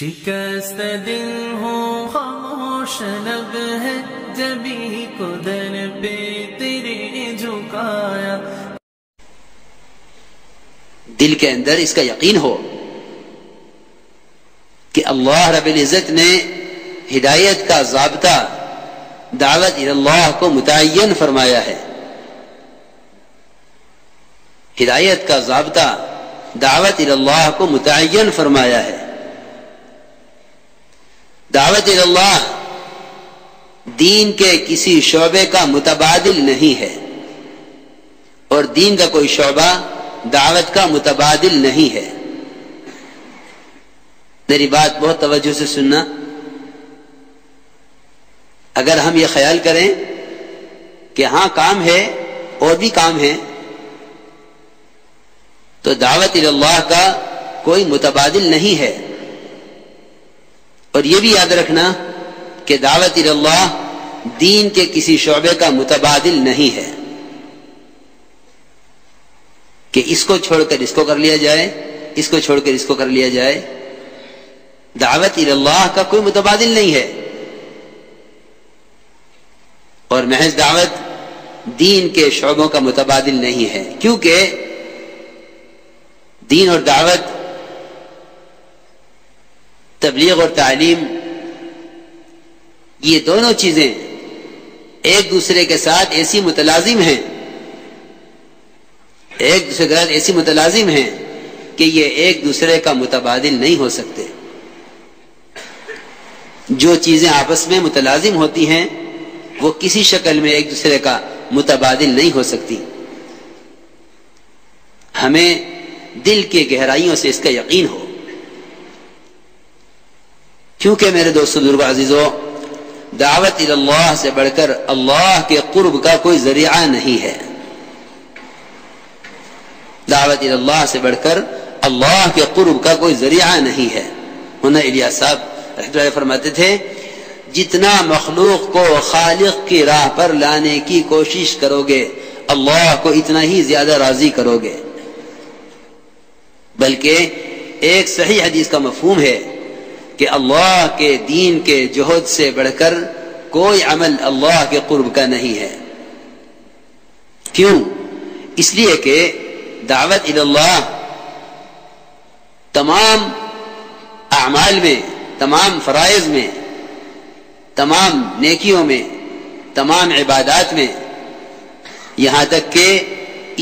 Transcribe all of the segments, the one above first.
شکست دل ہو خاموش لب ہے جبھی کو در پہ تیرے جھکایا. دل کے اندر اس کا یقین ہو کہ اللہ رب العزت نے ہدایت کا ضابطہ دعوت اللہ کو متعین فرمایا ہے. ہدایت کا ضابطہ دعوت اللہ کو متعین فرمایا ہے. دعوت اللہ دین کے کسی شعبے کا متبادل نہیں ہے اور دین کا کوئی شعبہ دعوت کا متبادل نہیں ہے. میری بات بہت توجہ سے سننا. اگر ہم یہ خیال کریں کہ ہاں کام ہے اور بھی کام ہے تو دعوت اللہ کا کوئی متبادل نہیں ہے. اور یہ بھی یاد رکھنا کہ دعوت اللہ دین کے کسی شعبے کا متبادل نہیں ہے کہ اس کو چھوڑ کر اس کو کر لیا جائے، اس کو چھوڑ کر اس کو کر لیا جائے. دعوت اللہ کا کوئی متبادل نہیں ہے اور محض دعوت دین کے شعبوں کا متبادل نہیں ہے، کیونکہ دین اور دعوت، تبلیغ اور تعلیم، یہ دونوں چیزیں ایک دوسرے کے ساتھ ایسی متلازم ہیں، ایک دوسرے کے ساتھ ایسی متلازم ہیں کہ یہ ایک دوسرے کا متبادل نہیں ہو سکتے. جو چیزیں آپس میں متلازم ہوتی ہیں وہ کسی شکل میں ایک دوسرے کا متبادل نہیں ہو سکتی. ہمیں دل کے گہرائیوں سے اس کا یقین ہو، کیونکہ میرے دوستو بزرگو عزیزو، دعوت اللہ سے بڑھ کر اللہ کے قرب کا کوئی ذریعہ نہیں ہے. دعوت اللہ سے بڑھ کر اللہ کے قرب کا کوئی ذریعہ نہیں ہے. مولانا الیاس صاحب رحمۃ اللہ فرماتے تھے، جتنا مخلوق کو خالق کی راہ پر لانے کی کوشش کرو گے اللہ کو اتنا ہی زیادہ راضی کرو گے. بلکہ ایک صحیح حدیث کا مفہوم ہے کہ اللہ کے دین کے جہد سے بڑھ کر کوئی عمل اللہ کے قرب کا نہیں ہے. کیوں؟ اس لیے کہ دعوت اللہ تمام اعمال میں، تمام فرائض میں، تمام نیکیوں میں، تمام عبادات میں، یہاں تک کہ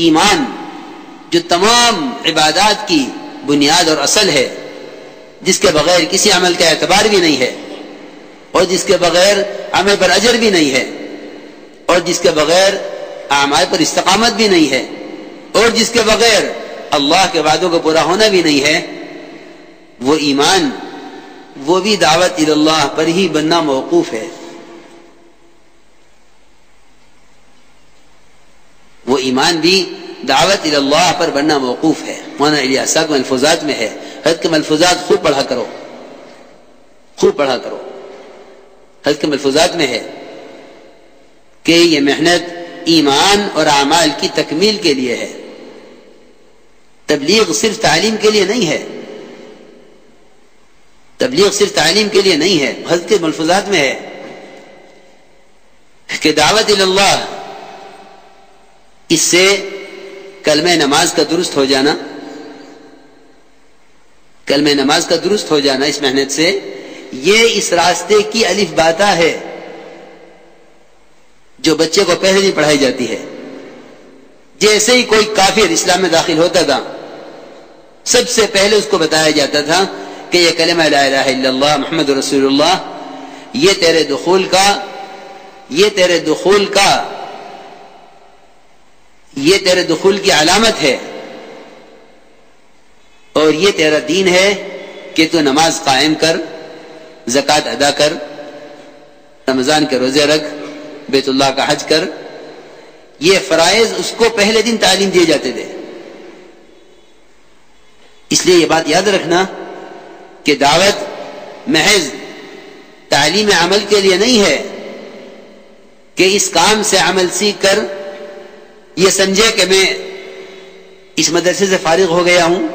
ایمان جو تمام عبادات کی بنیاد اور اصل ہے، جس کے بغیر کسی عمل کا اعتبار بھی نہیں ہے اور جس کے بغیر عمل پر اجر بھی نہیں ہے اور جس کے بغیر اعمال پر استقامت بھی نہیں ہے اور جس کے بغیر اللہ کے وعدوں کا پورا ہونا بھی نہیں ہے، وہ ایمان، وہ بھی دعوت اللہ پر ہی بننا موقوف ہے. وہ ایمان بھی دعوت اللہ پر بننا موقوف ہے. مولانا الیاس صاحب کے ملفوظات میں ہے، حضرت کے ملفوظات خوب پڑھا کرو، خوب پڑھا کرو. حضرت کے ملفوظات میں ہے کہ یہ محنت ایمان اور اعمال کی تکمیل کے لیے ہے، تبلیغ صرف تعلیم کے لیے نہیں ہے، تبلیغ صرف تعلیم کے لیے نہیں ہے. حضرت کے ملفوظات میں ہے کہ دعوت اللہ، اس سے کلمہ نماز کا درست ہو جانا، کلمہ نماز کا درست ہو جانا اس محنت سے، یہ اس راستے کی الف باتا ہے جو بچے کو پہلے دن پڑھائی جاتی ہے. جیسے ہی کوئی کافر اسلام میں داخل ہوتا تھا سب سے پہلے اس کو بتایا جاتا تھا کہ یہ کلمہ لا الہ الا اللہ محمد رسول اللہ، یہ تیرے دخول کا، یہ تیرے دخول کا، یہ تیرے دخول کی علامت ہے اور یہ تیرا دین ہے کہ تو نماز قائم کر، زکوٰۃ ادا کر، رمضان کے روزے رکھ، بیت اللہ کا حج کر. یہ فرائض اس کو پہلے دن تعلیم دیے جاتے تھے. اس لیے یہ بات یاد رکھنا کہ دعوت محض تعلیم عمل کے لیے نہیں ہے کہ اس کام سے عمل سیکھ کر یہ سمجھے کہ میں اس مدرسے سے فارغ ہو گیا ہوں